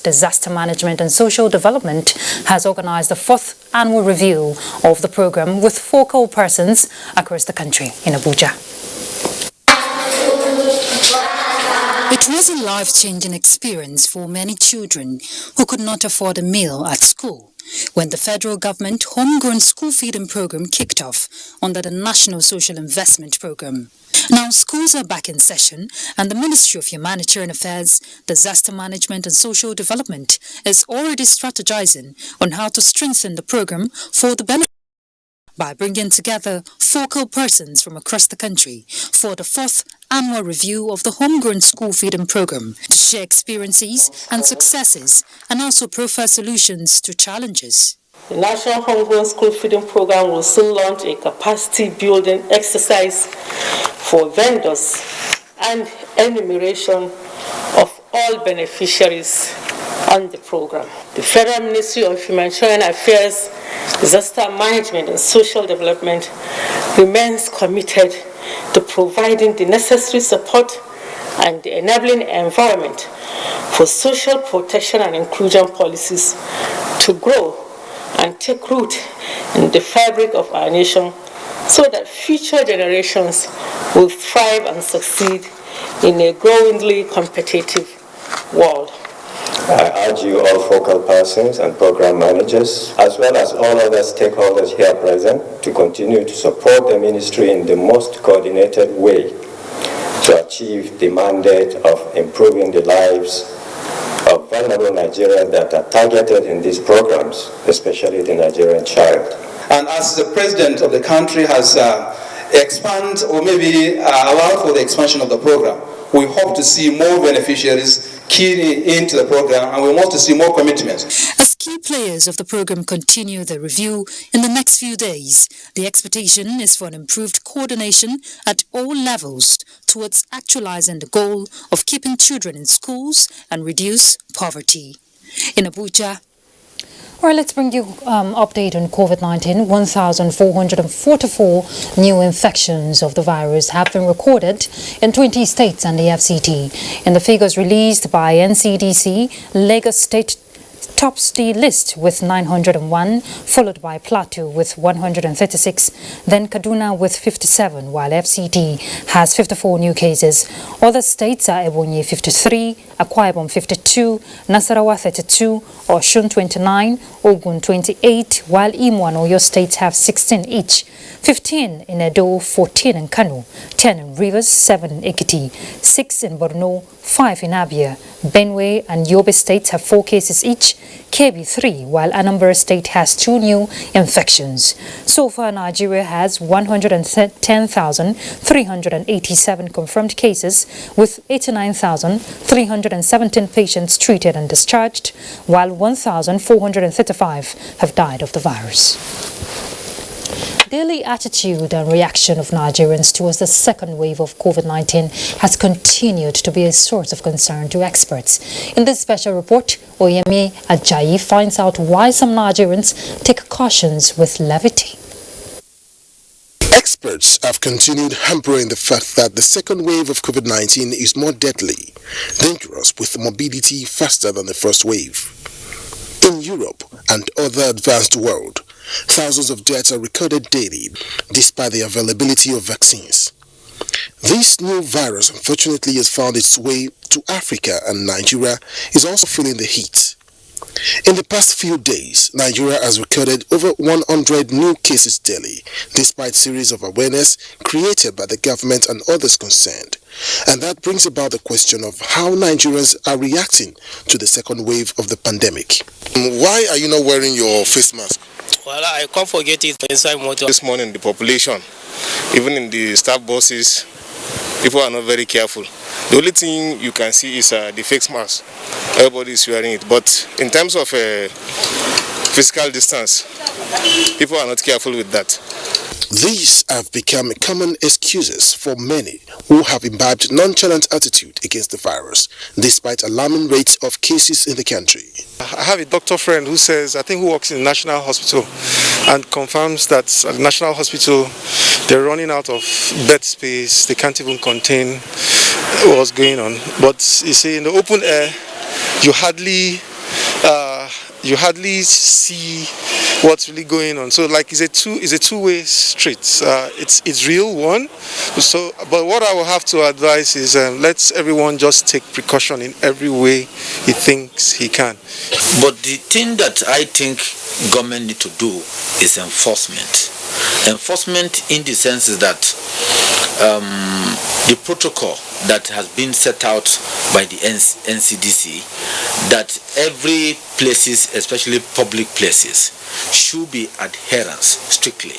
Disaster Management and Social Development has organized the 4th annual review of the program with focal persons across the country in Abuja. It was a life-changing experience for many children who could not afford a meal at school when the federal government homegrown school feeding program kicked off under the National Social Investment Program. Now schools are back in session and the Ministry of Humanitarian Affairs, Disaster Management and Social Development is already strategizing on how to strengthen the program for the benefit by bringing together focal persons from across the country for the 4th annual review of the homegrown school feeding program to share experiences and successes and also profile solutions to challenges. The National Homegrown School Feeding Program will soon launch a capacity building exercise for vendors and enumeration of all beneficiaries on the program. The Federal Ministry of Humanitarian Affairs, Disaster Management and Social Development remains committed to providing the necessary support and the enabling environment for social protection and inclusion policies to grow and take root in the fabric of our nation so that future generations will thrive and succeed in a growingly competitive world. I urge you all focal persons and program managers, as well as all other stakeholders here present, to continue to support the ministry in the most coordinated way to achieve the mandate of improving the lives of vulnerable Nigerians that are targeted in these programs, especially the Nigerian child. And as the president of the country has expanded or maybe allowed for the expansion of the program, we hope to see more beneficiaries keying into the program, and we want to see more commitments. As key players of the program continue the review in the next few days, the expectation is for an improved coordination at all levels towards actualizing the goal of keeping children in schools and reduce poverty. In Abuja, all right, let's bring you update on COVID-19. 1,444 new infections of the virus have been recorded in 20 states and the FCT. In the figures released by NCDC, Lagos State tops the list with 901, followed by Plateau with 136, then Kaduna with 57, while FCT has 54 new cases. Other states are Ebonyi 53, Akwa Ibom 52, Nasarawa 32, Osun 29, Ogun 28, while Imo and Oyo states have 16 each. 15 in Edo, 14 in Kano, 10 in Rivers, 7 in Ekiti, 6 in Borno, 5 in Abia. Benue and Yobe states have 4 cases each, Kebbi 3, while Anambra State has 2 new infections. So far, Nigeria has 110,387 confirmed cases, with 89,317 patients treated and discharged, while 1,435 have died of the virus. Daily attitude and reaction of Nigerians towards the second wave of COVID-19 has continued to be a source of concern to experts. In this special report, Oyemi Ajayi finds out why some Nigerians take cautions with levity. Experts have continued hampering the fact that the second wave of COVID-19 is more deadly, dangerous with morbidity faster than the first wave. In Europe and other advanced world, thousands of deaths are recorded daily, despite the availability of vaccines. This new virus unfortunately has found its way to Africa, and Nigeria is also feeling the heat. In the past few days, Nigeria has recorded over 100 new cases daily, despite series of awareness created by the government and others concerned. And that brings about the question of how Nigerians are reacting to the second wave of the pandemic. Why are you not wearing your face mask? Well, I can't forget it inside motor. This morning, the population, even in the staff buses, people are not very careful. The only thing you can see is the face mask. Everybody is wearing it. But in terms of physical distance, people are not careful with that. These have become common excuses for many who have imbibed nonchalant attitude against the virus, despite alarming rates of cases in the country. I have a doctor friend who says, I think who works in the National Hospital, and confirms that at the National Hospital they're running out of bed space, they can't even contain what's going on. But you see, in the open air, you hardly you hardly see what's really going on. So like it's a two-way street. It's real one. So, but what I will have to advise is let everyone just take precaution in every way he thinks he can. But the thing that I think government need to do is enforcement. Enforcement in the sense is that the protocol that has been set out by the NCDC, that every places, especially public places, should be adherence strictly.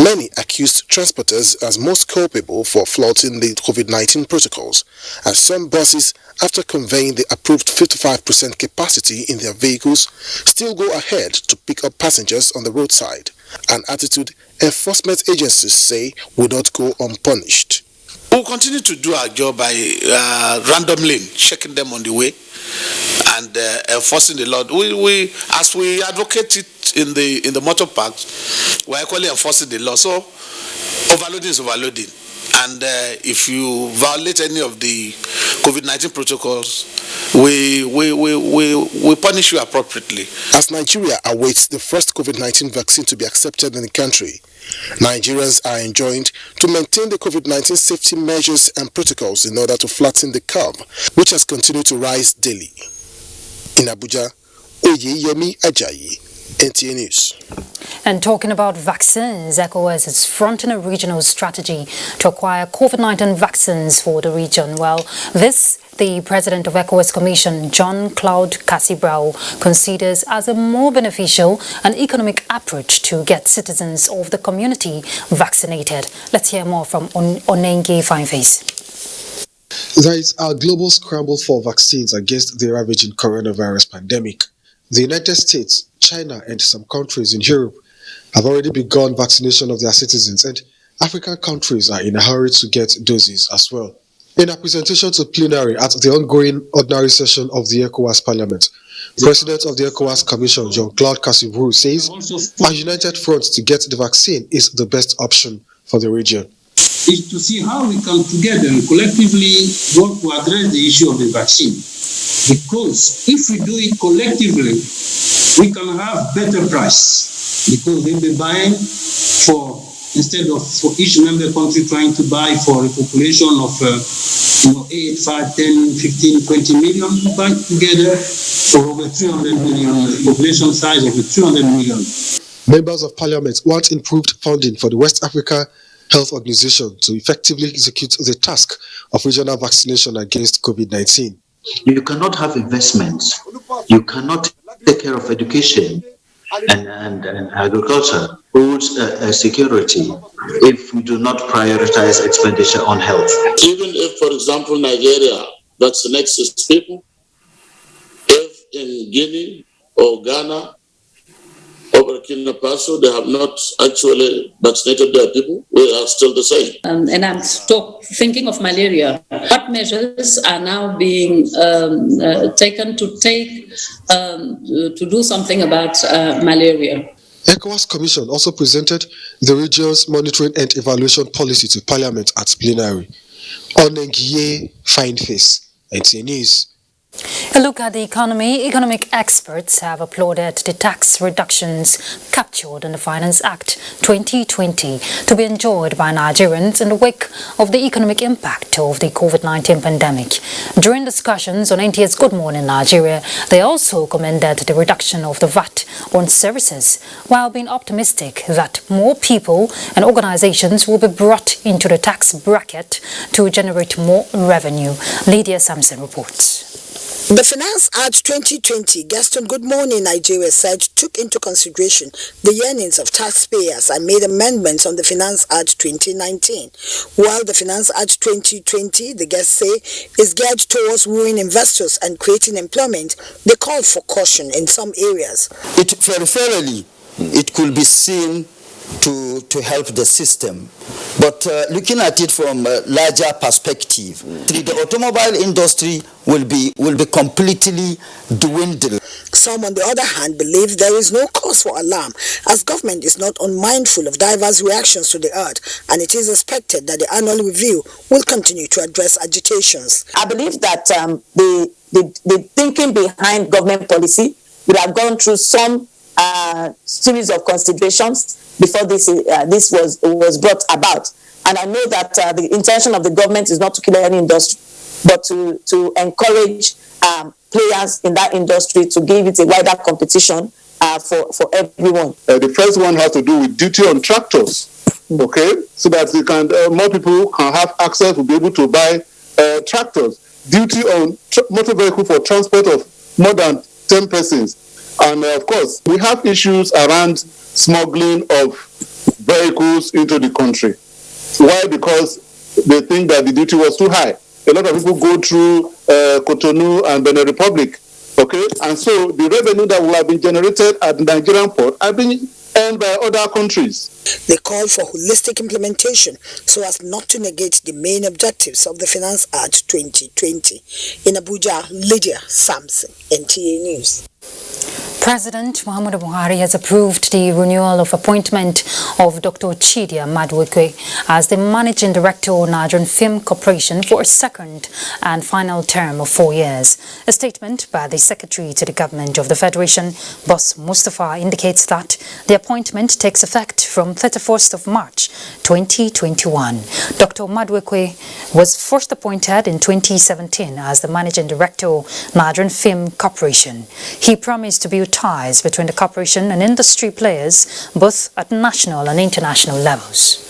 Many accused transporters as most culpable for flouting the COVID-19 protocols, as some buses, after conveying the approved 55% capacity in their vehicles, still go ahead to pick up passengers on the roadside, an attitude enforcement agencies say will not go unpunished. We'll continue to do our job by randomly checking them on the way and enforcing the law. We as we advocate it in the motor parks, we're equally enforcing the law. So overloading is overloading, and if you violate any of the COVID-19 protocols, we punish you appropriately. As Nigeria awaits the first COVID-19 vaccine to be accepted in the country, Nigerians are enjoined to maintain the COVID-19 safety measures and protocols in order to flatten the curve, which has continued to rise daily. In Abuja, Oyeyemi Ajayi, NTA News. And talking about vaccines, ECOWAS is fronting a regional strategy to acquire COVID-19 vaccines for the region. Well, this the president of ECOWAS Commission, John Claude Cassibrao, considers as a more beneficial and economic approach to get citizens of the community vaccinated. Let's hear more from Onenge Fineface. There is a global scramble for vaccines against the ravaging coronavirus pandemic. The United States, China, and some countries in Europe have already begun vaccination of their citizens, and African countries are in a hurry to get doses as well. In a presentation to plenary at the ongoing ordinary session of the ECOWAS Parliament, President of the ECOWAS Commission, John Claude Cassibrao, says a united front to get the vaccine is the best option for the region. Is to see how we come together and collectively work to address the issue of the vaccine. Because if we do it collectively, we can have better price. Because they'll be buying instead of for each member country trying to buy for a population of 8, 5, 10, 15, 20 million, we buy together for over 300 million, population size of 300 million. Members of Parliament want improved funding for the West Africa Health Organization to effectively execute the task of regional vaccination against COVID-19. You cannot have investments, you cannot take care of education and agriculture, food security, if we do not prioritize expenditure on health. Even if, for example, Nigeria vaccinates its people, if in Guinea or Ghana or Burkina Faso they have not actually vaccinated their people, we are still the same. And I'm thinking of malaria. What measures are now being taken to do something about malaria? ECOWAS Commission also presented the region's monitoring and evaluation policy to Parliament at plenary. Onengie Fineface, NTA News. A look at the economy. Economic experts have applauded the tax reductions captured in the Finance Act 2020 to be enjoyed by Nigerians in the wake of the economic impact of the COVID-19 pandemic. During discussions on NTA's Good Morning Nigeria, they also commended the reduction of the VAT on services, while being optimistic that more people and organizations will be brought into the tax bracket to generate more revenue. Lydia Sampson reports. The Finance Act 2020, Gaston Good Morning Nigeria said, took into consideration the earnings of taxpayers and made amendments on the Finance Act 2019. While the Finance Act 2020, the guests say, is geared towards wooing investors and creating employment, they called for caution in some areas. Peripherally, it could be seen to help the system. But looking at it from a larger perspective, the automobile industry will be completely dwindled. Some, on the other hand, believe there is no cause for alarm, as government is not unmindful of diverse reactions to the earth, and it is expected that the annual review will continue to address agitations. I believe that the thinking behind government policy would have gone through some series of considerations before this was brought about. And I know that the intention of the government is not to kill any industry, but to encourage players in that industry to give it a wider competition for everyone. The first one has to do with duty on tractors, okay, so that they can more people can have access to be able to buy tractors. Duty on motor vehicle for transport of more than 10 persons, and of course we have issues around smuggling of vehicles into the country. Why? Because they think that the duty was too high. A lot of people go through Cotonou and Benin Republic, okay? And so the revenue that will have been generated at the Nigerian port have been earned by other countries. They call for holistic implementation so as not to negate the main objectives of the Finance Act 2020. In Abuja, Lydia Sampson, NTA News. President Muhammadu Buhari has approved the renewal of appointment of Dr. Chidia Madueke as the Managing Director of Nigerian Film Corporation for a second and final term of 4 years. A statement by the Secretary to the Government of the Federation, Boss Mustafa, indicates that the appointment takes effect from 31st of March 2021. Dr. Madueke was first appointed in 2017 as the Managing Director of Nigerian Film Corporation. He promised to build ties between the corporation and industry players, both at national and international levels.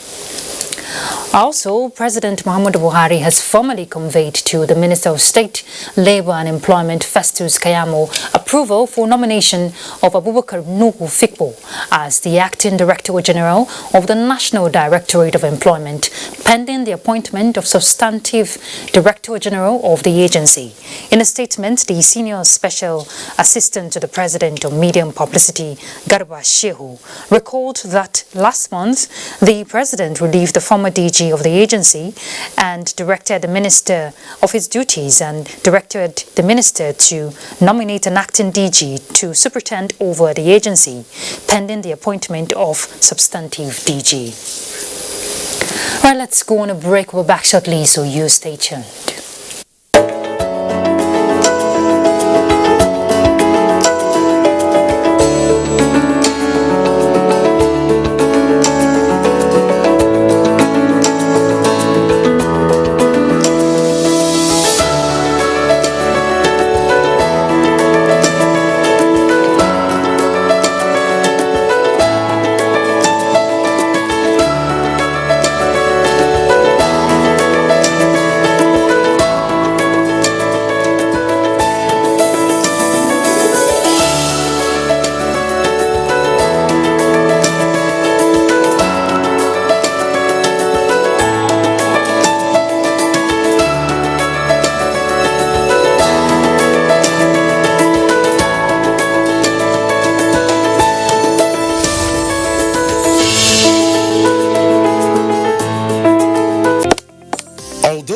Also, President Muhammadu Buhari has formally conveyed to the Minister of State, Labour and Employment, Festus Kayamo, approval for nomination of Abubakar Nuhu Fikpo as the Acting Director General of the National Directorate of Employment, pending the appointment of Substantive Director General of the agency. In a statement, the Senior Special Assistant to the President of Media and Publicity, Garba Shehu, recalled that last month the President relieved the former DG of the agency and directed the Minister of his duties and directed the Minister to nominate an acting DG to superintend over the agency, pending the appointment of substantive DG. Right, let's go on a break. We're back shortly, so you stay tuned.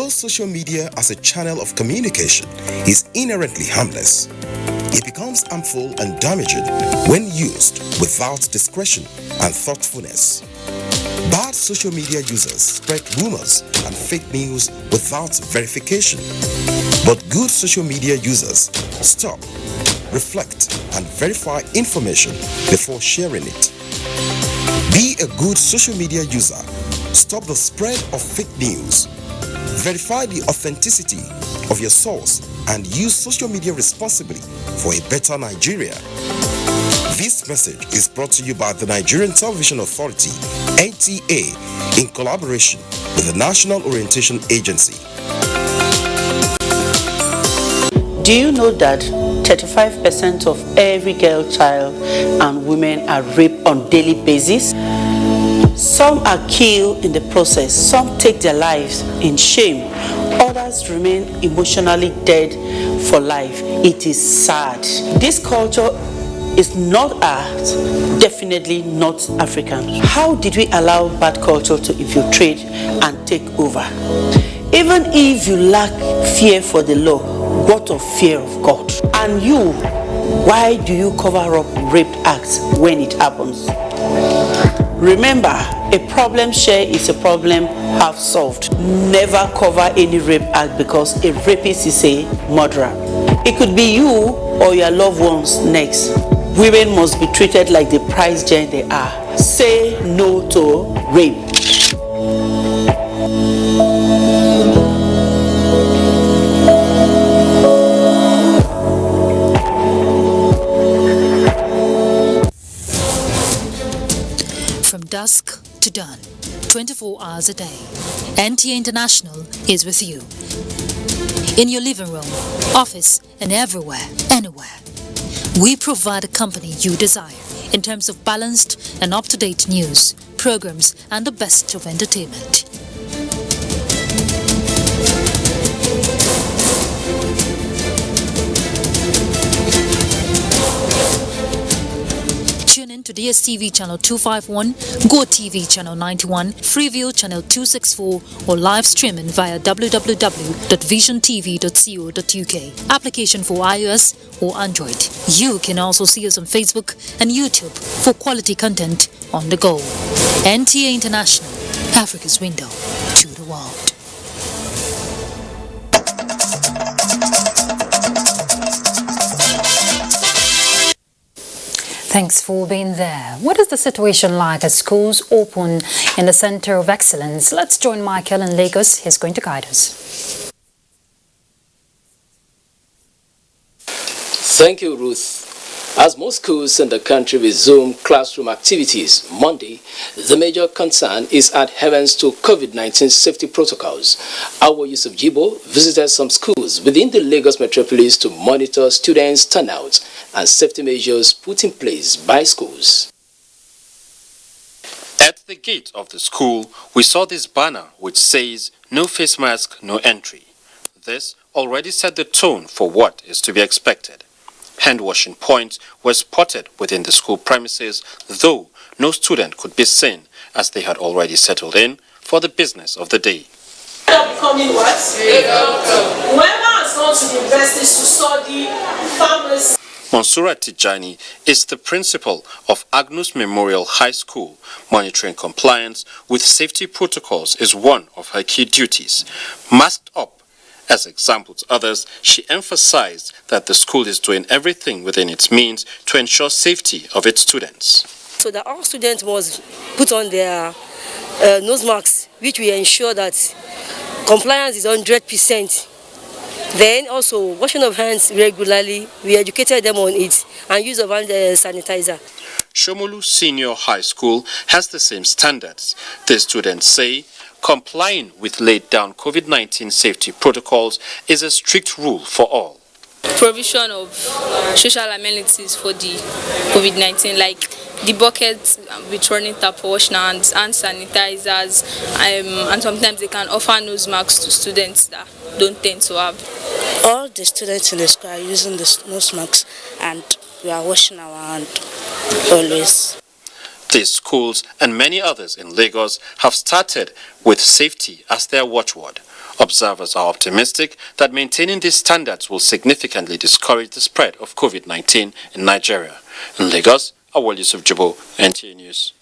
Social media as a channel of communication is inherently harmless. It becomes harmful and damaging when used without discretion and thoughtfulness. Bad social media users spread rumors and fake news without verification. But good social media users stop, reflect, and verify information before sharing it. Be a good social media user. Stop the spread of fake news. Verify the authenticity of your source and use social media responsibly for a better Nigeria. This message is brought to you by the Nigerian Television Authority, NTA, in collaboration with the National Orientation Agency. Do you know that 35% of every girl child and women are raped on daily basis? Some are killed in the process, some take their lives in shame, others remain emotionally dead for life. It is sad. This culture is not ours, definitely not African. How did we allow bad culture to infiltrate and take over? Even if you lack fear for the law, what of fear of God? And you, why do you cover up rape acts when it happens? Remember, a problem shared is a problem half solved. Never cover any rape act because a rapist is a murderer. It could be you or your loved ones next. Women must be treated like the prize gem they are. Say no to rape. From dusk to dawn, 24 hours a day, NTA International is with you. In your living room, office, and everywhere, anywhere. We provide a company you desire in terms of balanced and up-to-date news, programs, and the best of entertainment. Tune in to DSTV channel 251, GoTV channel 91, Freeview channel 264, or live streaming via www.visiontv.co.uk. Application for iOS or Android. You can also see us on Facebook and YouTube for quality content on the go. NTA International, Africa's window to the world. Thanks for being there. What is the situation like as schools open in the Center of Excellence? Let's join Michael in Lagos. He's going to guide us. Thank you, Ruth. As most schools in the country resume classroom activities Monday, the major concern is adherence to COVID-19 safety protocols. Our Yusuf Jibo visited some schools within the Lagos metropolis to monitor students' turnout and safety measures put in place by schools. At the gate of the school, we saw this banner which says, "No face mask, no entry." This already set the tone for what is to be expected. Hand-washing points were spotted within the school premises, though no student could be seen as they had already settled in for the business of the day. Becoming what? Whoever has gone to the universities to study pharmacy. Monsura Tijani is the principal of Agnus Memorial High School. Monitoring compliance with safety protocols is one of her key duties. Masked up as example to others, she emphasized that the school is doing everything within its means to ensure safety of its students. So that all students must put on their nose masks, which will ensure that compliance is 100%. Then also washing of hands regularly, we educated them on it, and use of hand sanitizer. Shomolu Senior High School has the same standards. The students say complying with laid down COVID-19 safety protocols is a strict rule for all. Provision of social amenities for the COVID-19, like the buckets with running tap for washing hands, and sanitizers, and sometimes they can offer nose masks to students that don't tend to have. All the students in the school are using the nose masks, and we are washing our hands always. These schools and many others in Lagos have started with safety as their watchword. Observers are optimistic that maintaining these standards will significantly discourage the spread of COVID-19 in Nigeria. In Lagos, Aguele Yusuf Jibo, NTA News.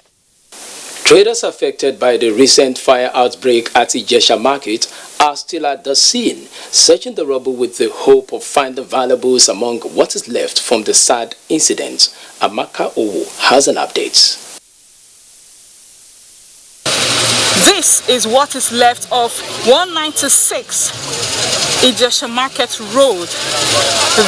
Traders affected by the recent fire outbreak at Ijesha Market are still at the scene, searching the rubble with the hope of finding valuables among what is left from the sad incident. Amaka Owo has an update. This is what is left of 196 Ijesha Market Road.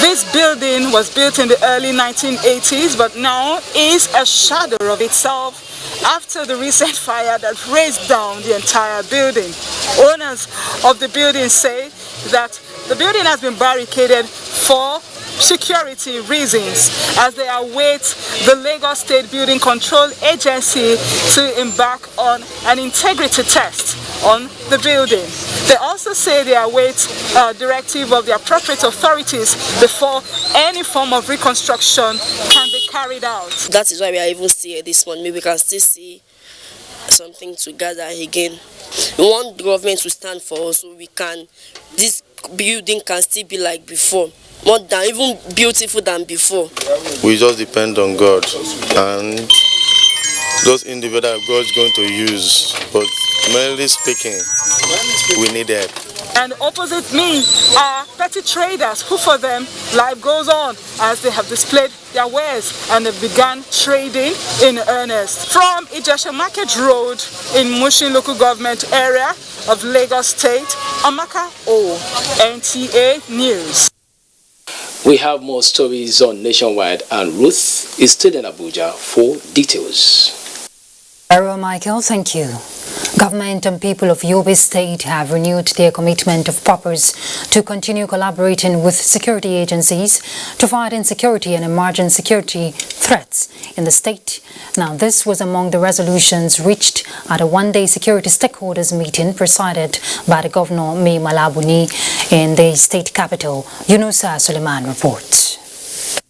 This building was built in the early 1980s, but now is a shadow of itself after the recent fire that razed down the entire building. Owners of the building say that the building has been barricaded for security reasons as they await the Lagos State Building Control Agency to embark on an integrity test on the building. They also say they await a directive of the appropriate authorities before any form of reconstruction can be carried out. That is why we are even still here this morning. Maybe we can still see something to gather again. We want the government to stand for us so this building can still be like before. More than, even beautiful than before. We just depend on God and those individuals God is going to use, but mainly speaking, we need help. And opposite me are petty traders who, for them, life goes on as they have displayed their wares and have begun trading in earnest. From Ijesha Market Road in Mushin local government area of Lagos State, Amaka O, NTA News. We have more stories on Nationwide, and Ruth is still in Abuja for details. Errol Michael, thank you. Government and people of Yobe State have renewed their commitment of purpose to continue collaborating with security agencies to fight insecurity and emerging security threats in the state. Now, this was among the resolutions reached at a one-day security stakeholders meeting presided by the Governor Mai Malabuni in the state capital. Yunusa Suleiman reports.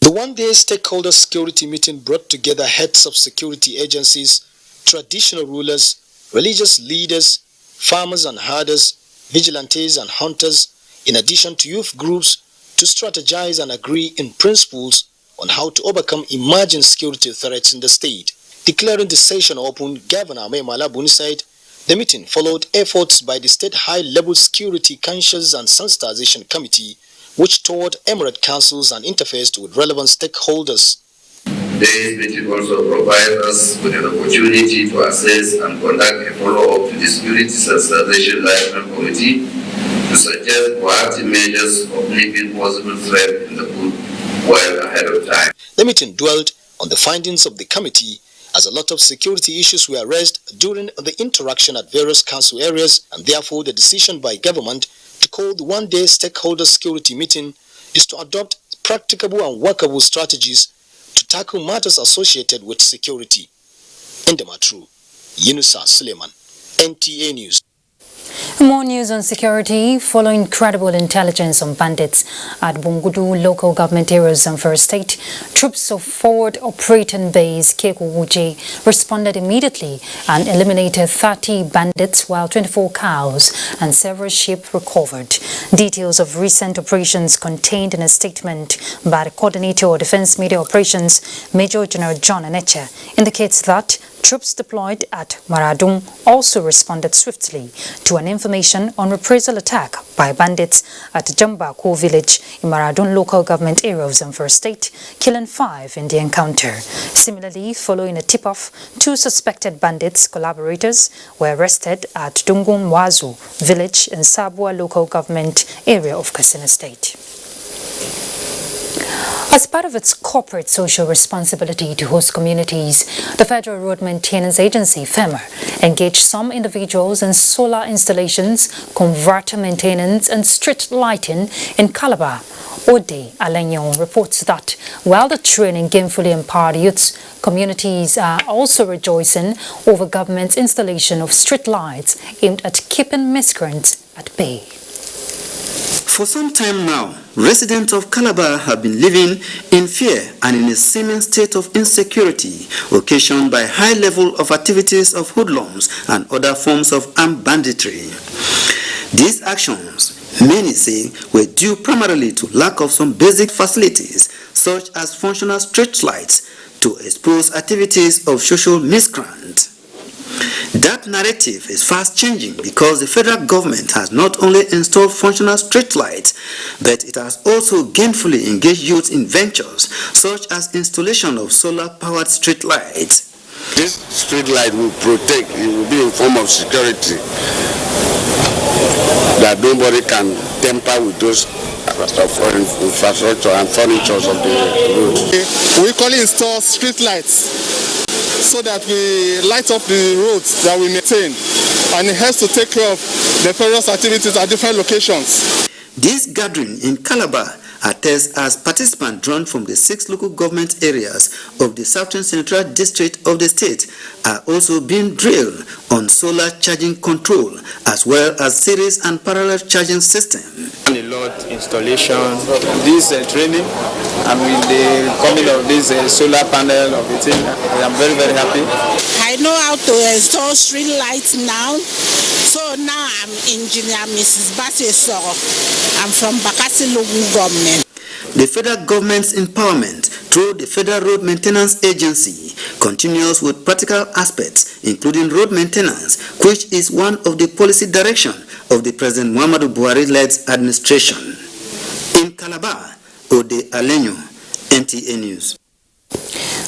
The one-day stakeholder security meeting brought together heads of security agencies, traditional rulers, religious leaders, farmers and herders, vigilantes and hunters, in addition to youth groups, to strategize and agree in principles on how to overcome emerging security threats in the state. Declaring the session open, Governor Mai Malabuni said the meeting followed efforts by the State High-Level Security Conscious and Sensitization Committee, which toured emirate councils and interfaced with relevant stakeholders. Today's meeting also provides us with an opportunity to assess and conduct a follow-up to the Security Sensitization Liaison Committee to suggest proactive measures of making possible threat in the group well ahead of time. The meeting dwelled on the findings of the committee as a lot of security issues were raised during the interaction at various council areas, and therefore the decision by government to call the one-day stakeholder security meeting is to adopt practicable and workable strategies to tackle matters associated with security. In the Matru, Yunusa Suleiman, NTA News. More news on security. Following credible intelligence on bandits at Bungudu local government areas in First State, troops of Forward Operating Base Kekuwuje responded immediately and eliminated 30 bandits while 24 cows and several sheep recovered. Details of recent operations contained in a statement by the Coordinator of Defense Media Operations, Major General John Anecha, indicates that troops deployed at Maradun also responded swiftly to an information on reprisal attack by bandits at Jambako village in Maradun local government area of Zamfara State, killing 5 in the encounter. Similarly, following a tip-off, 2 suspected bandits collaborators were arrested at Dungun Wazu village in Sabua local government area of Katsina State. As part of its corporate social responsibility to host communities, the Federal Road Maintenance Agency, FEMA, engaged some individuals in solar installations, converter maintenance and street lighting in Calabar. Ode Alenyon reports that while the training gainfully empowered youths, communities are also rejoicing over government's installation of street lights aimed at keeping miscreants at bay. For some time now, residents of Calabar have been living in fear and in a seeming state of insecurity occasioned by high level of activities of hoodlums and other forms of armed banditry. These actions, many say, were due primarily to lack of some basic facilities such as functional street lights to expose activities of social miscreants. That narrative is fast changing because the federal government has not only installed functional street lights, but it has also gainfully engaged youth in ventures such as installation of solar-powered street lights. This street light will protect, it will be in form of security, that nobody can tamper with those infrastructure and furniture of the road. We call it install street lights, so that we light up the roads that we maintain, and it helps to take care of the various activities at different locations. This gathering in Calabar attests as participants drawn from the 6 local government areas of the Southern Central District of the state are also being drilled on solar charging control as well as series and parallel charging system. A lot installation, this training, and with the coming of this solar panel of the thing, I am very, very happy. I know how to install street lights now. So now I'm engineer Mrs. Baseso. I'm from Bakassi local government. The federal government's empowerment through the Federal Road Maintenance Agency continues with practical aspects, including road maintenance, which is one of the policy direction of the President Muhammadu Buhari-led administration. In Calabar, Ode Alenyo, NTA News.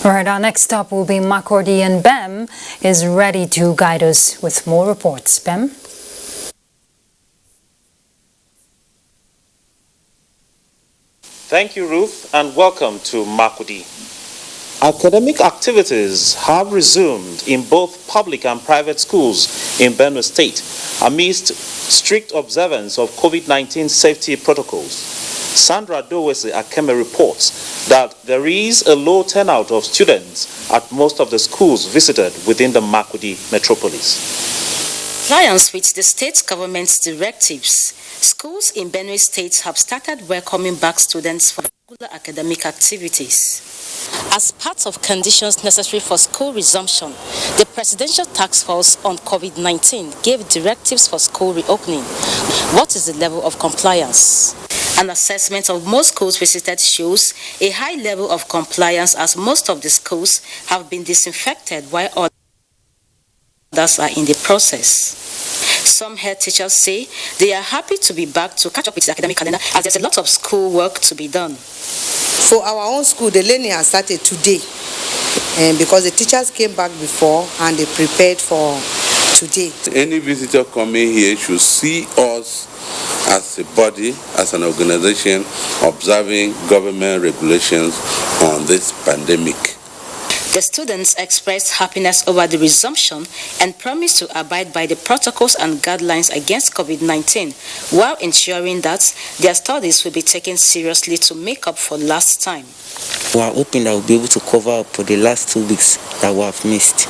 All right, our next stop will be Makurdi, and Bem is ready to guide us with more reports. Bem? Thank you, Ruth, and welcome to Makurdi. Academic activities have resumed in both public and private schools in Benue State amidst strict observance of COVID-19 safety protocols. Sandra Dowese Akeme reports that there is a low turnout of students at most of the schools visited within the Makurdi metropolis. Compliance with the state government's directives, schools in Benue State have started welcoming back students for regular academic activities. As part of conditions necessary for school resumption, the Presidential Task Force on COVID-19 gave directives for school reopening. What is the level of compliance? An assessment of most schools visited shows a high level of compliance, as most of the schools have been disinfected while others are in the process. Some head teachers say they are happy to be back to catch up with the academic calendar, as there's a lot of school work to be done. For our own school, the learning has started today, and because the teachers came back before and they prepared for today. Any visitor coming here should see us as a body, as an organization, observing government regulations on this pandemic. The students expressed happiness over the resumption and promised to abide by the protocols and guidelines against COVID-19 while ensuring that their studies will be taken seriously to make up for last time. We are hoping that we'll be able to cover up for the last 2 weeks that we have missed.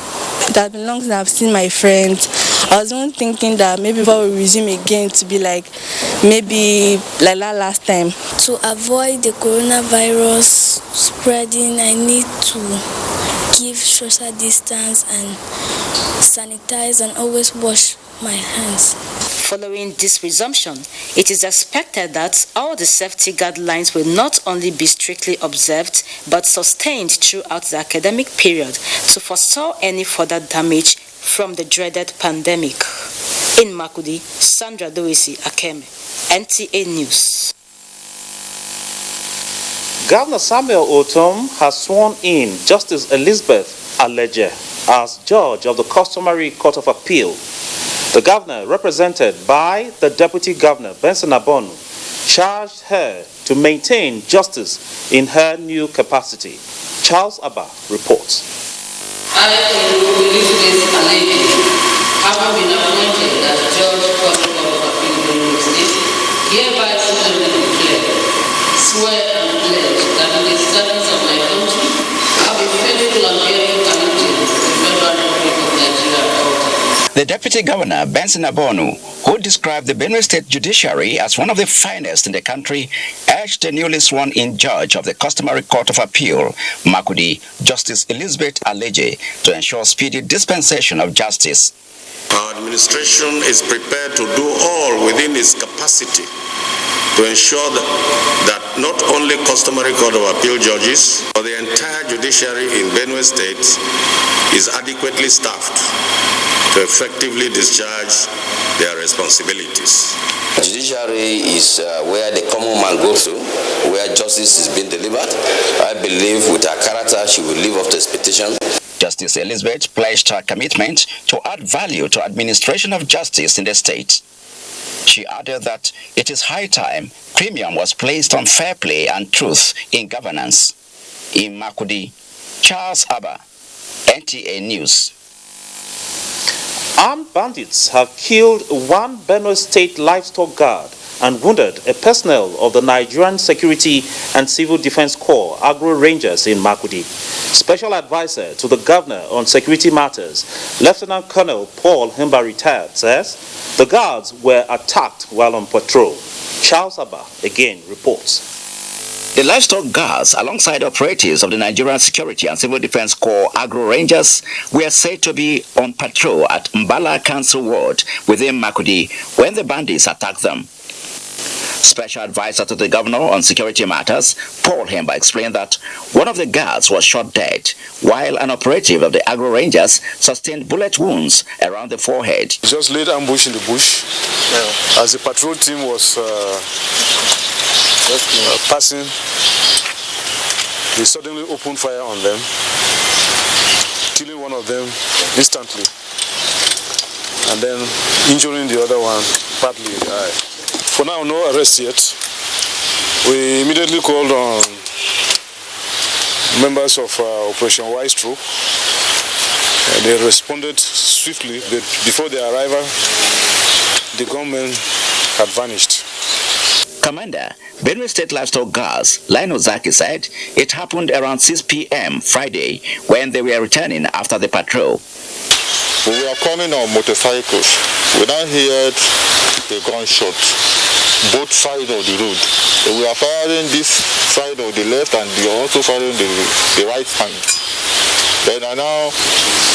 It has been long since I've seen my friends. I was even thinking that maybe before we resume again to be like maybe like that last time. To avoid the coronavirus spreading, I need to keep social distance and sanitize and always wash my hands. Following this resumption, it is expected that all the safety guidelines will not only be strictly observed but sustained throughout the academic period to forestall any further damage from the dreaded pandemic. In Makurdi, Sandra Dowese Akeme, NTA News. Governor Samuel Otom has sworn in Justice Elizabeth Aleje as judge of the customary Court of Appeal. The governor, represented by the Deputy Governor Benson Abonu, charged her to maintain justice in her new capacity. Charles Abba reports. I, Elizabeth Aleje, having been appointed as judge of the Court of Appeal in Benue State, hereby solemnly declare, swear and pledge that in the service of my country, I will be faithful and bearing allegiance to the Federal Republic of Nigeria. The Deputy Governor, Benson Abonu, who described the Benue State Judiciary as one of the finest in the country, urged the newly sworn-in judge of the customary Court of Appeal, Makurdi, Justice Elizabeth Aleje, to ensure speedy dispensation of justice. Our administration is prepared to do all within its capacity to ensure that not only customary Court of Appeal judges, but the entire judiciary in Benue State is adequately staffed to effectively discharge their responsibilities. The judiciary is where the common man goes to, where justice is being delivered. I believe with her character, she will live up to expectation. Justice Elizabeth pledged her commitment to add value to administration of justice in the state. She added that it is high time premium was placed on fair play and truth in governance. In Makurdi, Charles Abba, NTA News. Armed bandits have killed one Benue State livestock guard and wounded a personnel of the Nigerian Security and Civil Defense Corps Agro Rangers in Makurdi. Special Advisor to the Governor on Security Matters, Lieutenant Colonel Paul Himba retired, says the guards were attacked while on patrol. Charles Abba again reports. The livestock guards, alongside operatives of the Nigerian Security and Civil Defense Corps Agro Rangers, were said to be on patrol at Mbala Council Ward within Makurdi when the bandits attacked them. Special advisor to the governor on security matters, Paul Hemba, explained that one of the guards was shot dead, while an operative of the Agro Rangers sustained bullet wounds around the forehead. Just laid ambush in the bush. As the patrol team was passing, they suddenly opened fire on them, killing one of them instantly, and then injuring the other one partly in the eye. For now, no arrest yet. We immediately called on members of Operation Wise Troop. They responded swiftly, but before their arrival, the gunmen had vanished. Commander, Benue State Livestock Guards, Lino Zaki, said it happened around 6 p.m. Friday when they were returning after the patrol. We were coming on motorcycles. We now heard a gunshot, both sides of the road. We are firing this side of the left and we are also firing the right hand. Then I now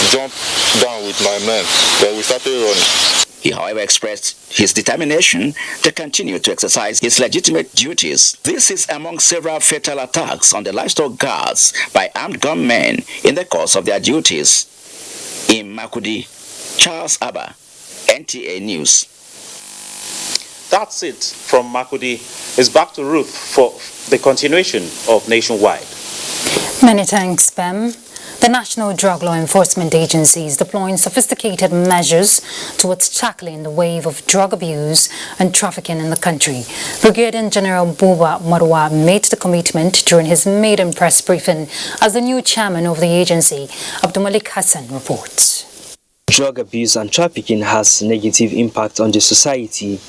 jumped down with my men. Then we started running. He, however, expressed his determination to continue to exercise his legitimate duties. This is among several fatal attacks on the livestock guards by armed gunmen in the course of their duties. In Makudi, Charles Abba, NTA News. That's it from Makudi. It's back to Ruth for the continuation of Nationwide. Many thanks, Pam. The National Drug Law Enforcement Agency is deploying sophisticated measures towards tackling the wave of drug abuse and trafficking in the country. Brigadier General Buba Marwa made the commitment during his maiden press briefing as the new chairman of the agency. Abdulmalik Hassan reports. Drug abuse and trafficking has negative impact on the society.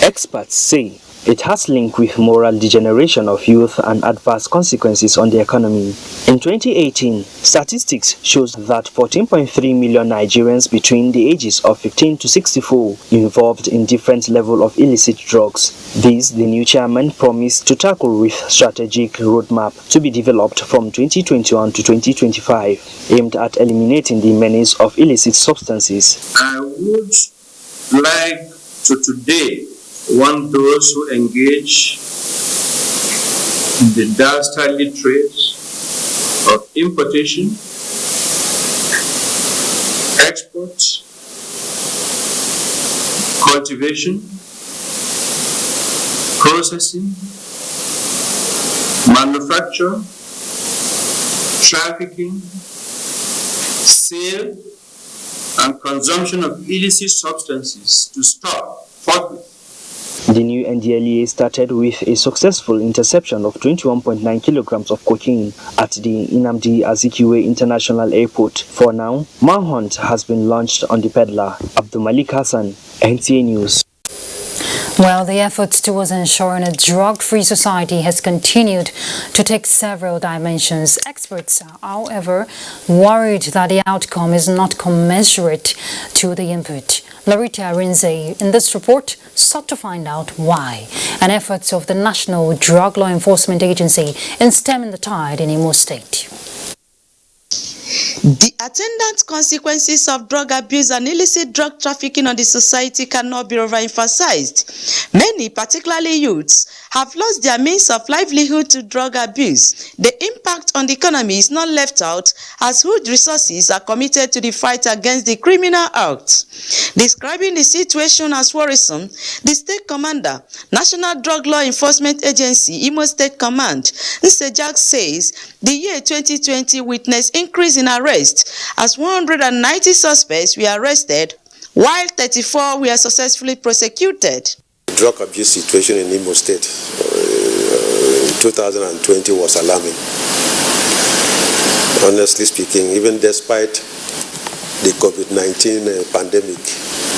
Experts say it has linked with moral degeneration of youth and adverse consequences on the economy. In 2018, statistics shows that 14.3 million Nigerians between the ages of 15 to 64 involved in different levels of illicit drugs. This, the new chairman promised to tackle with strategic roadmap to be developed from 2021 to 2025, aimed at eliminating the menace of illicit substances. I would like to today warn those who engage in the dastardly trades of importation, export, cultivation, processing, manufacture, trafficking, sale, and consumption of illicit substances to stop forthwith. The new NDLEA started with a successful interception of 21.9 kilograms of cocaine at the Nnamdi Azikiwe International Airport. For now, manhunt has been launched on the peddler. Abdulmalik Hassan, NTA News. Well, the efforts towards ensuring a drug-free society has continued to take several dimensions. Experts are, however, worried that the outcome is not commensurate to the input. Larita Rinze in this report sought to find out why, and efforts of the National Drug Law Enforcement Agency in stemming the tide in Imo State. The attendant consequences of drug abuse and illicit drug trafficking on the society cannot be overemphasized. Many, particularly youths, have lost their means of livelihood to drug abuse. The impact on the economy is not left out as huge resources are committed to the fight against the criminal act. Describing the situation as worrisome, the State Commander, National Drug Law Enforcement Agency, Imo State Command, Nsejak says the year 2020 witnessed increase in arrests as 190 suspects were arrested, while 34 were successfully prosecuted. The drug abuse situation in Imo State in 2020 was alarming. Honestly speaking, even despite the COVID-19 pandemic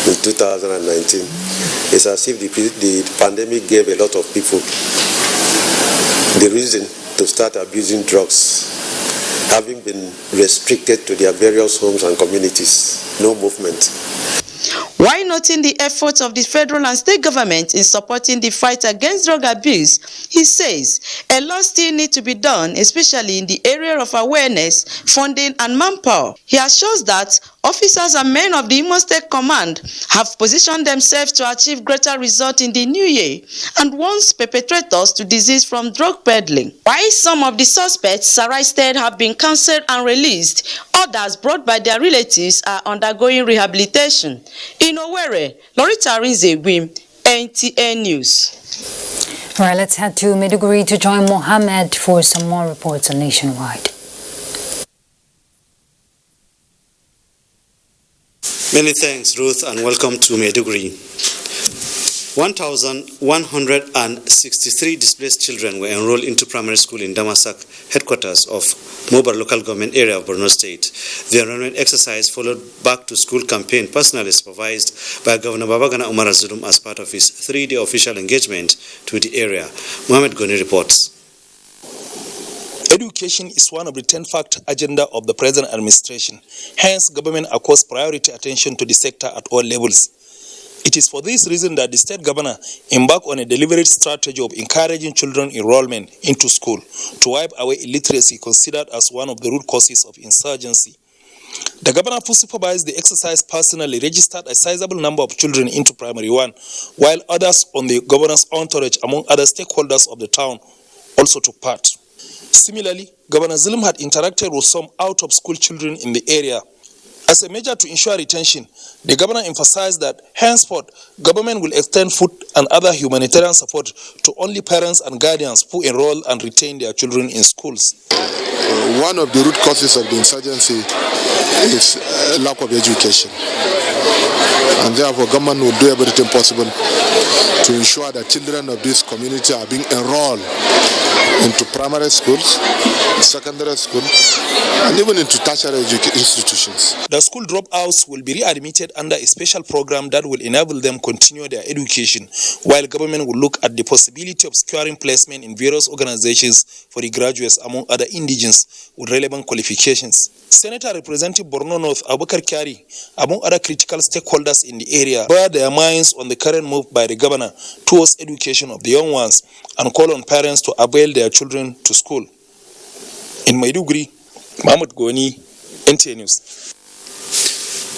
in 2019, it's as if the pandemic gave a lot of people the reason to start abusing drugs, having been restricted to their various homes and communities, no movement. While noting the efforts of the federal and state government in supporting the fight against drug abuse, he says a lot still needs to be done, especially in the area of awareness, funding, and manpower. He assures that officers and men of the Imo State Command have positioned themselves to achieve greater results in the new year and warns perpetrators to desist from drug peddling. While some of the suspects arrested have been cancelled and released, others brought by their relatives are undergoing rehabilitation. In Owerri, Lorita Rinzewim, NTA News. All right, let's head to Maiduguri to join Mohammed for some more reports on Nationwide. Many thanks, Ruth, and welcome to Maiduguri. 1,163 displaced children were enrolled into primary school in Damasak, headquarters of Mobar local government area of Borno State. The enrollment exercise followed back to school campaign personally supervised by Governor Babagana Umar Zulum as part of his 3-day official engagement to the area. Mohammed Goni reports. Education is one of the 10-fact agenda of the present administration. Hence, government accords priority attention to the sector at all levels. It is for this reason that the state governor embarked on a deliberate strategy of encouraging children enrollment into school to wipe away illiteracy considered as one of the root causes of insurgency. The governor, who supervised the exercise personally, registered a sizable number of children into primary 1, while others on the governor's entourage, among other stakeholders of the town, also took part. Similarly, Governor Zulum had interacted with some out-of-school children in the area. As a measure to ensure retention, the governor emphasized that henceforth, government will extend food and other humanitarian support to only parents and guardians who enroll and retain their children in schools. One of the root causes of the insurgency is lack of education. And therefore, government will do everything possible to ensure that children of this community are being enrolled into primary schools, secondary school, and even into tertiary institutions. The school dropouts will be readmitted under a special program that will enable them continue their education, while government will look at the possibility of securing placement in various organizations for the graduates, among other indigenes with relevant qualifications. Senator representing Borno North, Abubakar Kyari, among other critical stakeholders in the area, bear their minds on the current move by the governor towards education of the young ones and call on parents to avail their children to school. In Maiduguri, Mahmoud Goni, NTA News.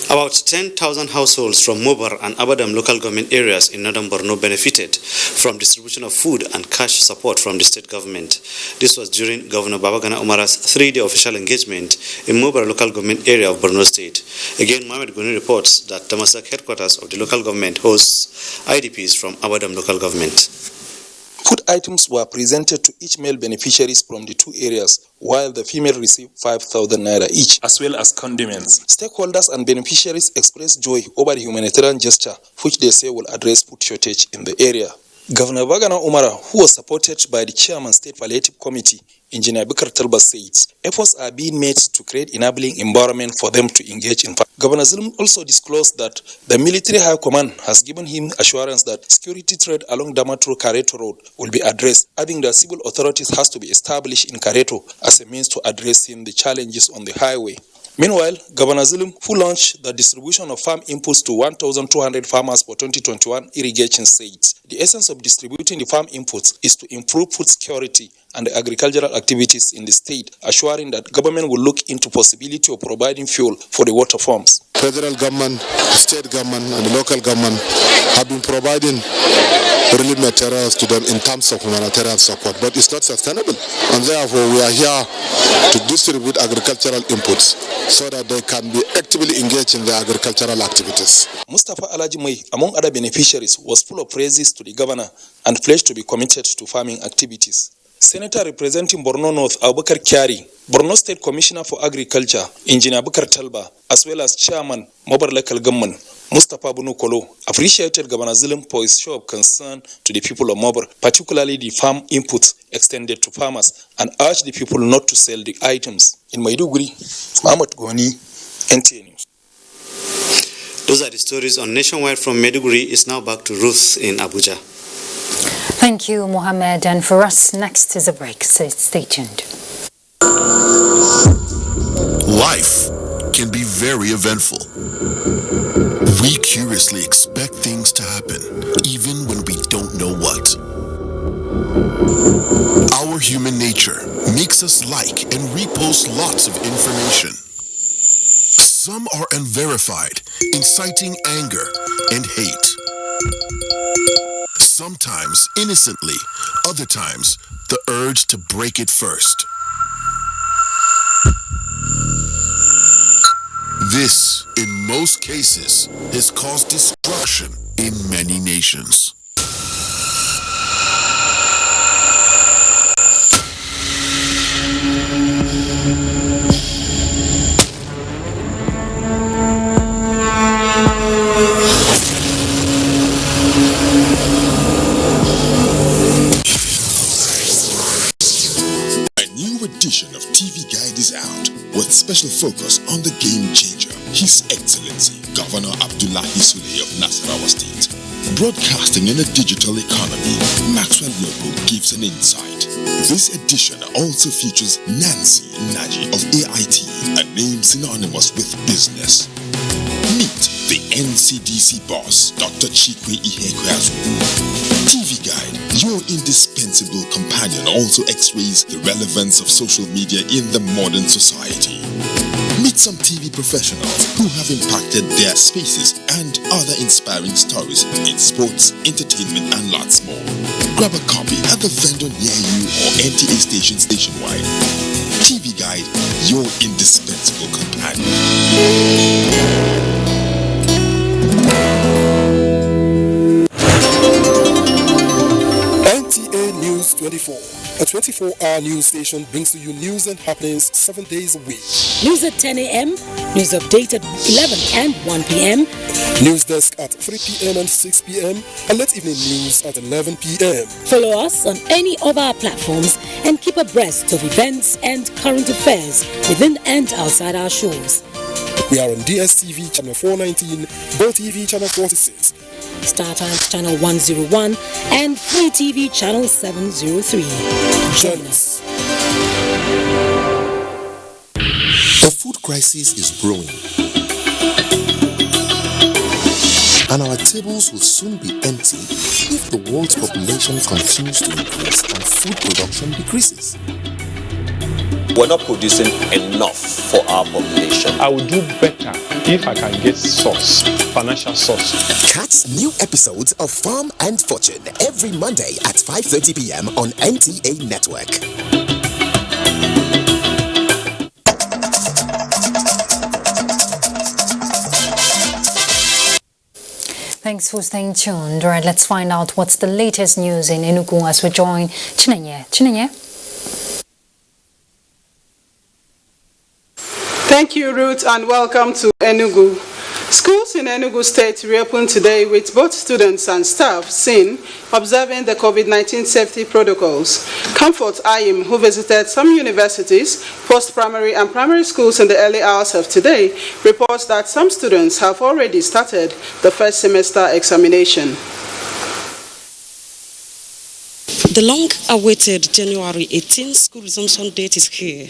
About 10,000 households from Mobar and Abadam local government areas in northern Borno benefited from distribution of food and cash support from the state government. This was during Governor Babagana Umara's 3-day official engagement in Mobar local government area of Borno State. Again, Mohammed Goni reports that Damasak headquarters of the local government hosts IDPs from Abadam local government. Food items were presented to each male beneficiaries from the two areas, while the female received 5,000 naira each, as well as condiments. Stakeholders and beneficiaries expressed joy over the humanitarian gesture, which they say will address food shortage in the area. Governor Bagana Umara, who was supported by the Chairman State Palliative Committee, Engineer Bikar Talba, said efforts are being made to create enabling environment for them to engage in. Governor Zulum also disclosed that the military high command has given him assurance that security threat along Damaturu-Kareto Road will be addressed, adding that civil authorities has to be established in Kareto as a means to addressing the challenges on the highway. Meanwhile, Governor Zulum, who launched the distribution of farm inputs to 1,200 farmers for 2021 irrigation, said the essence of distributing the farm inputs is to improve food security and agricultural activities in the state, assuring that government will look into possibility of providing fuel for the water farms. Federal government, state government, and the local government have been providing relief materials to them in terms of humanitarian support, but it's not sustainable. And therefore, we are here to distribute agricultural inputs so that they can be actively engaged in their agricultural activities. Mustafa Alajimai, among other beneficiaries, was full of praises to the governor and pledged to be committed to farming activities. Senator representing Borno North, Abubakar Kyari, Borno State Commissioner for Agriculture, Engineer Bikar Talba, as well as Chairman, Mobar Local Government, Mustafa Bunukolo, appreciated Governor Zulum for his show of concern to the people of Mobar, particularly the farm inputs extended to farmers, and urged the people not to sell the items. In Maiduguri, Mahmoud Goni, NTA News. Those are the stories on Nationwide from Maiduguri. It's now back to Ruth in Abuja. Thank you, Mohammed. And for us, next is a break. So stay tuned. Life can be very eventful. We curiously expect things to happen, even when we don't know what. Our human nature makes us like and repost lots of information. Some are unverified, inciting anger and hate. Sometimes innocently, other times the urge to break it first. This, in most cases, has caused destruction in many nations. Edition of TV Guide is out with special focus on the game changer, His Excellency Governor Abdullahi Sule of Nasarawa State. Broadcasting in a digital economy, Maxwell Lobo gives an insight. This edition also features Nancy Naji of AIT, a name synonymous with business. Meet the NCDC boss, Dr. Chikwe Ihekweazu. TV Guide, your indispensable companion, also x-rays the relevance of social media in the modern society. Meet some TV professionals who have impacted their spaces and other inspiring stories in sports, entertainment, and lots more. Grab a copy at the vendor near you or NTA stations nationwide. TV Guide, your indispensable companion. NTA News 24, a 24-hour news station, brings to you news and happenings 7 days a week. News at 10 a.m., news update at 11 and 1 p.m. News desk at 3 p.m. and 6 p.m. and late evening news at 11 p.m. Follow us on any of our platforms and keep abreast of events and current affairs within and outside our shores. We are on DSTV channel 419, GoTV channel 46, Star Times channel 101 and Free TV channel 703. Join us. The food crisis is brewing, and our tables will soon be empty if the world's population continues to increase and food production decreases. We're not producing enough for our population. I will do better if I can get source, financial source. Catch new episodes of Farm and Fortune every Monday at 5:30 p.m. on NTA Network. Thanks for staying tuned. All right, let's find out what's the latest news in Enugu as we join Chinenye. Chinenye? Thank you, Ruth, and welcome to Enugu. Schools in Enugu State reopened today with both students and staff seen observing the COVID-19 safety protocols. Comfort Ayim, who visited some universities, post-primary and primary schools in the early hours of today, reports that some students have already started the first semester examination. The long-awaited January 18 school resumption date is here.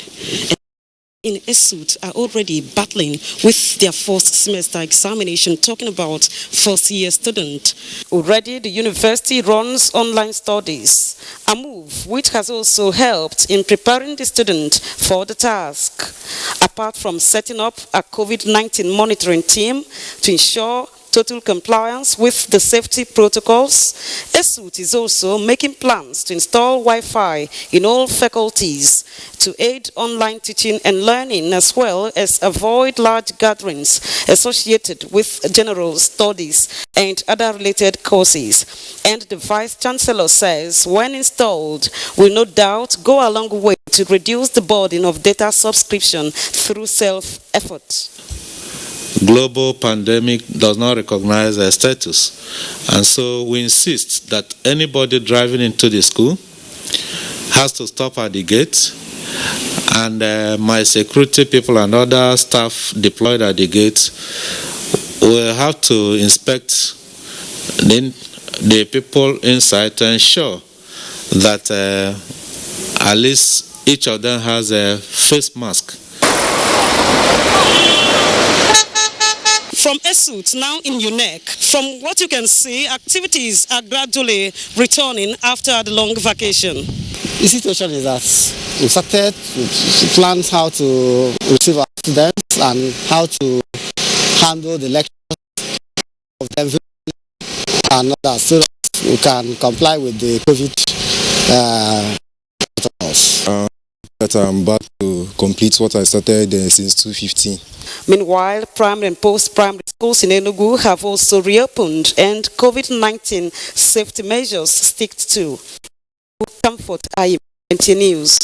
In Esut are already battling with their first semester examination, talking about first-year student. Already the university runs online studies, a move which has also helped in preparing the student for the task. Apart from setting up a COVID-19 monitoring team to ensure total compliance with the safety protocols, Esut is also making plans to install Wi-Fi in all faculties to aid online teaching and learning, as well as avoid large gatherings associated with general studies and other related courses. And the Vice Chancellor says when installed will no doubt go a long way to reduce the burden of data subscription through self-effort. Global pandemic does not recognize their status, and so we insist that anybody driving into the school has to stop at the gate, and my security people and other staff deployed at the gate will have to inspect the people inside to ensure that at least each of them has a face mask. From Esut, now in UNEC, from what you can see, activities are gradually returning after the long vacation. The situation is that we started to plan how to receive our students. students and how to handle the lectures of them and others so that we can comply with the COVID protocols. That I'm about to complete what I started since 2015. Meanwhile, primary and post-primary schools in Enugu have also reopened and COVID-19 safety measures stick to. Comfort NTA News.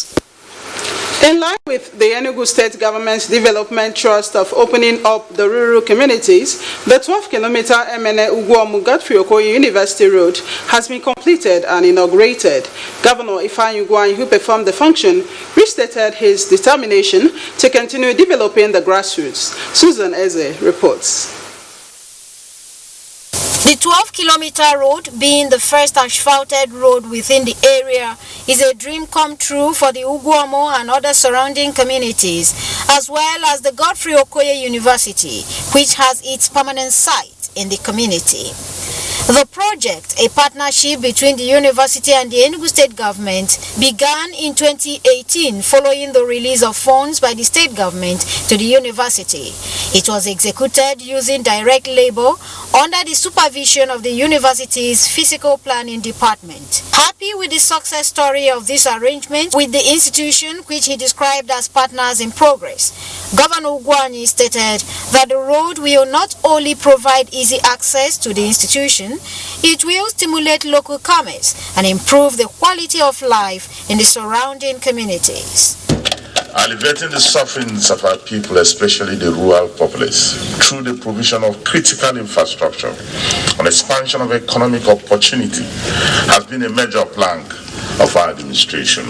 In line with the Enugu State Government's Development Trust of opening up the rural communities, the 12-kilometer MNA Ugwomu Godfrey Okoye University Road has been completed and inaugurated. Governor Ifeanyi Ugwoanyi, who performed the function, restated his determination to continue developing the grassroots. Susan Eze reports. The 12-kilometer road, being the first asphalted road within the area, is a dream come true for the Ugwomo and other surrounding communities, as well as the Godfrey Okoye University, which has its permanent site in the community. The project, a partnership between the university and the Enugu State Government, began in 2018 following the release of funds by the state government to the university. It was executed using direct labor under the supervision of the university's physical planning department. Happy with the success story of this arrangement with the institution, which he described as partners in progress, Governor Ugwoanyi stated that the road will not only provide easy access to the institution, it will stimulate local commerce and improve the quality of life in the surrounding communities. Alleviating the sufferings of our people, especially the rural populace, through the provision of critical infrastructure and expansion of economic opportunity has been a major plank of our administration.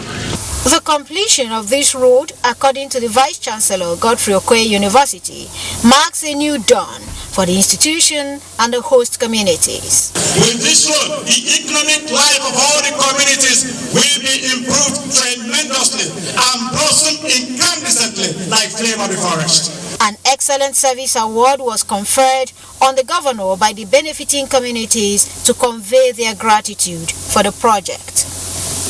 The completion of this road, according to the Vice Chancellor Godfrey Okoye University, marks a new dawn for the institution and the host communities. With this road, the economic life of all the communities will be improved tremendously and blossom incandescently like flame of the forest. An excellent service award was conferred on the governor by the benefiting communities to convey their gratitude for the project.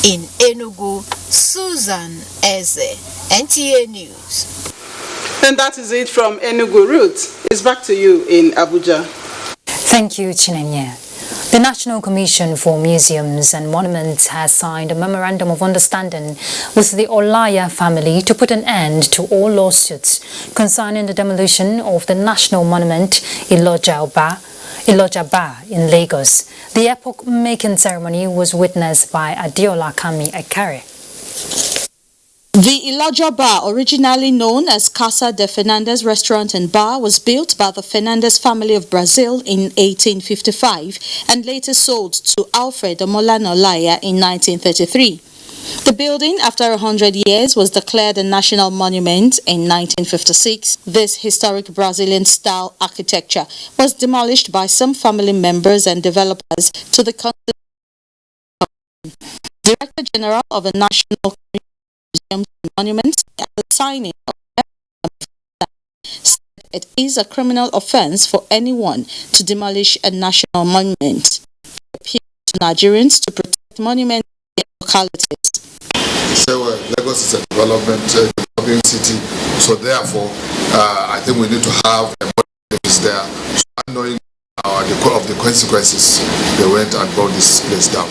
In Enugu, Susan Eze, NTA News. And that is it from Enugu. Ruth, it's back to you in Abuja. Thank you, Chinenye. The National Commission for Museums and Monuments has signed a memorandum of understanding with the Olaya family to put an end to all lawsuits concerning the demolition of the national monument Iloja Ba in Lagos. The epoch-making ceremony was witnessed by Adeola Kami Ekare. The Iloja Bar, originally known as Casa de Fernandez Restaurant and Bar, was built by the Fernandez family of Brazil in 1855 and later sold to Alfred Omolana Olaya in 1933. The building, after 100 years, was declared a national monument in 1956. This historic Brazilian-style architecture was demolished by some family members and developers to the Director General of the National Museums and Monuments at the signing of said it is a criminal offense for anyone to demolish a national monument. It appeals to Nigerians to protect monuments in localities. So Lagos is a developing city, so therefore I think we need to have a monuments there. So knowing the consequences, they went and brought this place down.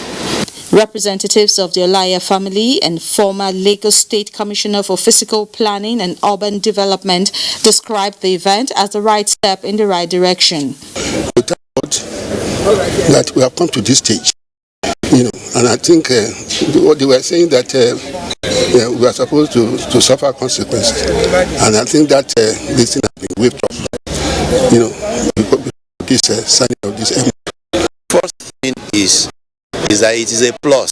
Representatives of the Olaya family and former Lagos State Commissioner for Physical Planning and Urban Development described the event as the right step in the right direction. That we have come to this stage, and I think what they were saying that we are supposed to suffer consequences, and I think that this thing has been waived off. This signing of this. First thing is that it is a plus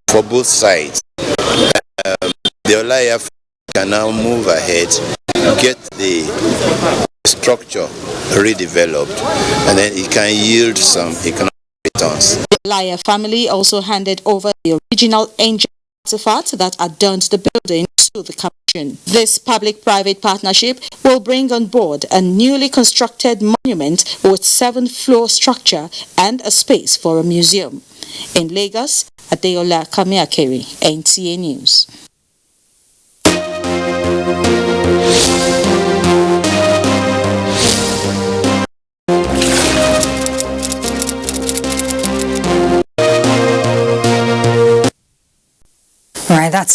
for both sides. The Olaya can now move ahead, get the structure redeveloped, and then it can yield some economic returns. The Olaya family also handed over the original angel artifacts that adorned the building to the Commission. This public-private partnership will bring on board a newly constructed monument with 7-floor structure and a space for a museum. In Lagos, Adeola Kamiakeri, NTA News.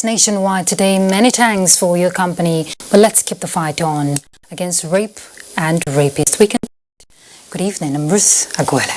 That's Nationwide today. Many thanks for your company. But let's keep the fight on against rape and rapists. Good evening. I'm Ruth Aguele.